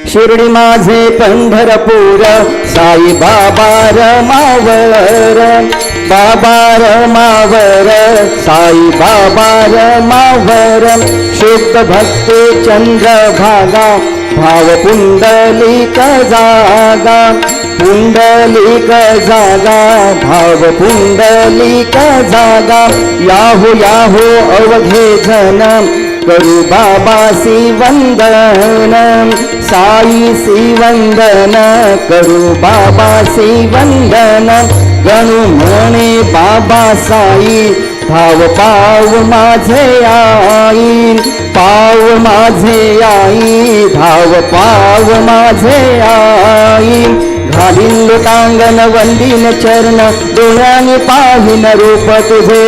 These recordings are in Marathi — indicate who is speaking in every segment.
Speaker 1: शिर्डी माझे पंढरपूर साई बाबा रमावर, बाबा रमावर साई बाबा रमावर, शुद्ध भक्ती चंद्रभागा भाव पुंडलिक जागा, पुंडलिक जागा भाव पुंडलिक जागा, याहो याहो अवघे जन करू बाबासी वंदन, साई सी वंदन करू बाबासी वंदन, गणू म्हणे बाबा साई भाव पाव माझे आई, पाव माझे आई भाव पाव माझे आई, घालीन लोटांगण वंदीन चरण डोळ्याने पाहिन रूप तुझे,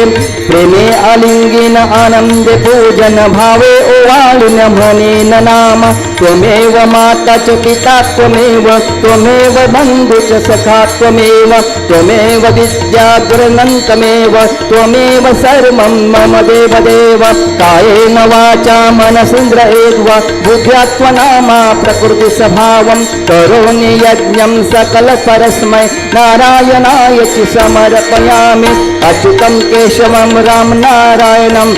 Speaker 1: प्रेमे आलिंगीन आनंद पूजन भावे ओवाळून म्हणेन नाम, त्वमेव माता च पिता त्वमेव, त्वमेव बंधु च सखा त्वमेव, त्वमेव विद्या गुरुनन्तमेव, त्वमेव सर्वं मम देवदेव, कायेन वाचा मनसेन्द्रियेर्वा बुद्ध्यात्मनामा प्रकृति स्वभावं, करोमि यज्ञं सकल परस्मै नारायणाय च समर्पयामि, अच्युतं केशवं राम नारायणं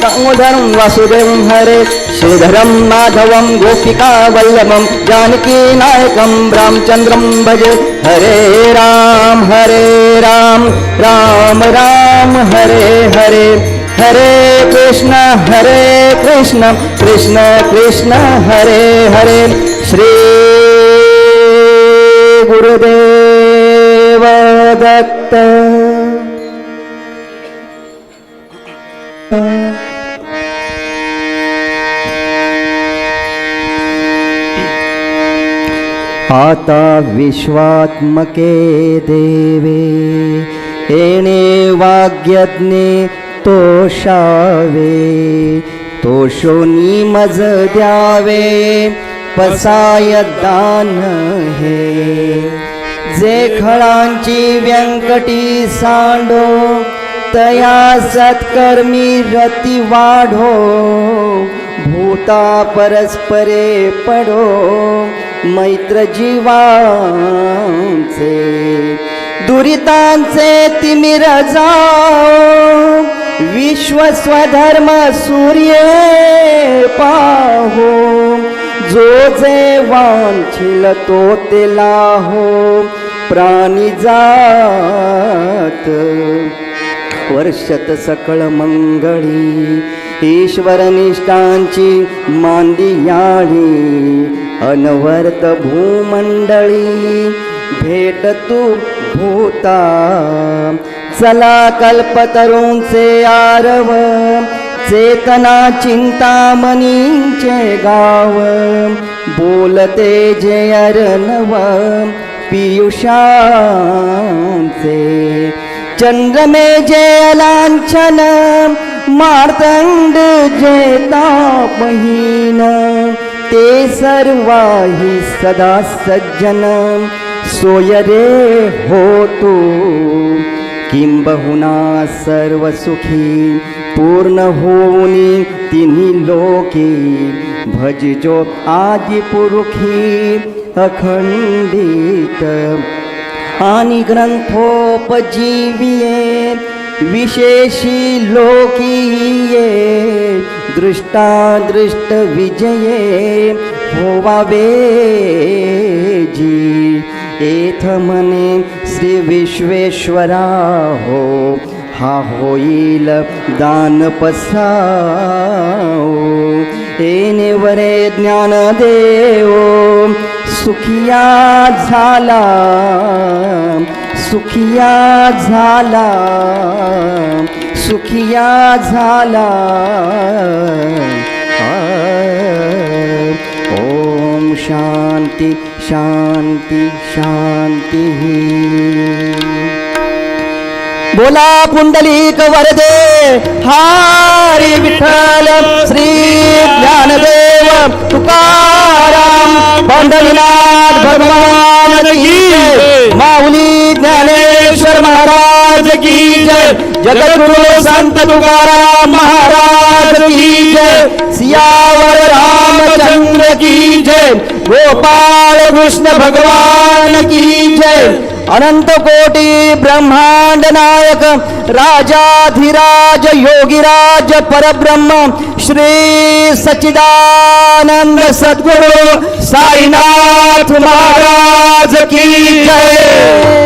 Speaker 1: दामोदरं वासुदेवं हरे, श्रीधरं माधवं गोपिका वल्लभं जानकी नायकं रामचन्द्रं भजे, हरे राम राम राम हरे हरे, हरे कृष्ण कृष्ण कृष्ण हरे हरे, श्री गुरुदेव दत्त। आता विश्वात्मके देवे येणे वाग्यज्ञे तोषावे, तोषोनी मज द्यावे पसाय दान हे, जे खळांची व्यंकटी सांडो तया सत्कर्मी रती वाढो, भूता परस्परे पडो मैत्र जीवांचे, दुरितांचे तिमिर जाओ विश्व स्वधर्म सूर्य पाहो, जो जे वांछिल तो ते लाहो प्राणी जात, वर्षत सकळ मंगळी ईश्वर निष्ठांची मांदियाळी, अनवर्त भूमंडळी भेट तू भूता, चला कल्पतरूंचे आरव चेतना चिंतामणींचे गाव, बोलते जे अर्णव पियुषांचे, चंद्रमे जे अलांछन मार्तंड जे तापहीन, ते सर्वाही सदा सज्जन सोय रे होतो, किंबहुना सर्व सुखी पूर्ण होऊनी तिन्ही लोकी, भजजो आदि पुरुखी अखंडित, आणि ग्रंथोपजीविये विशेषी लोकीये, दृष्टादृष्ट विजये होवावे जी, एथ म्हणे श्री विश्वेश्वरा हो, हा होईल दान पसाओ, येणे वरे ज्ञान देवो सुखिया झाला, सुखिया झाला, सुखिया झाला, ओम शांती शांती शांती। बोला पुंडलिक वरदे हरी विठ्ठल, श्री ज्ञानदेव तुकाराम पंढरीनाथ भगवान की, माऊली ज्ञानेश्वर महाराज की जय, जगद्गुरु संत तुकाराम महाराज की जय, सियावर राम रामचंद्र की जय, गोपाळ कृष्ण भगवान की जय, अनंत कोटी ब्रह्मांड नायक राजाधिराज योगीराज परब्रह्म श्री सच्चिदानंद सद्गुरु साईनाथ महाराज की जय.